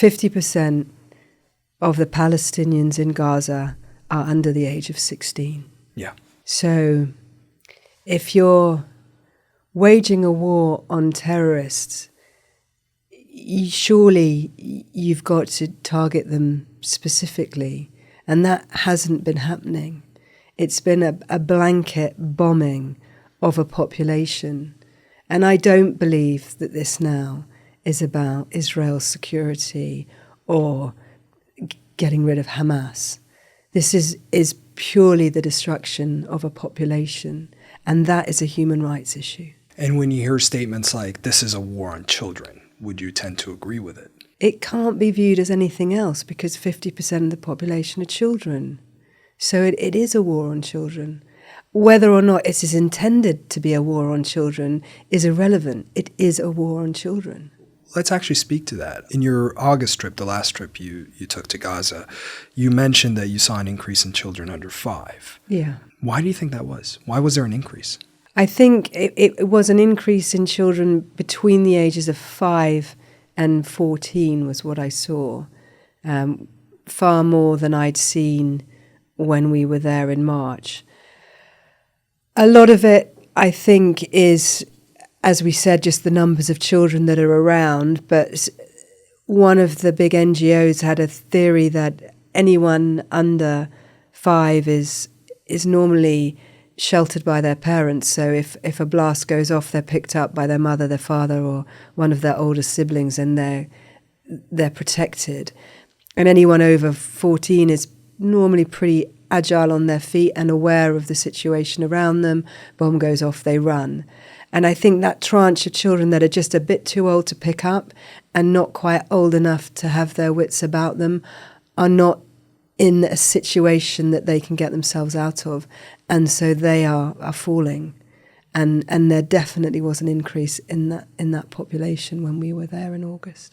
50% of the Palestinians in Gaza are under the age of 16. Yeah. So if you're waging a war on terrorists, surely you've got to target them specifically. And that hasn't been happening. It's been a blanket bombing of a population. And I don't believe that this now is about Israel's security or getting rid of Hamas. This is purely the destruction of a population, and that is a human rights issue. And when you hear statements like, this is a war on children, would you tend to agree with it? It can't be viewed as anything else because 50% of the population are children. So it is a war on children. Whether or not it is intended to be a war on children is irrelevant. It is a war on children. Let's actually speak to that. In your August trip, the last trip you took to Gaza, you mentioned that you saw an increase in children under 5. Yeah. Why do you think that was? Why was there an increase? I think it was an increase in children between the ages of 5 and 14 was what I saw. Far more than I'd seen when we were there in March. A lot of it, I think, is, as we said, just the numbers of children that are around. But one of the big NGOs had a theory that anyone under 5 is normally sheltered by their parents. So if a blast goes off, they're picked up by their mother, their father, or one of their older siblings, and they're protected. And anyone over 14 is normally pretty agile on their feet and aware of the situation around them. Bomb goes off, they run. And I think that tranche of children that are just a bit too old to pick up and not quite old enough to have their wits about them are not in a situation that they can get themselves out of. And so they are falling. And there definitely was an increase in that population when we were there in August.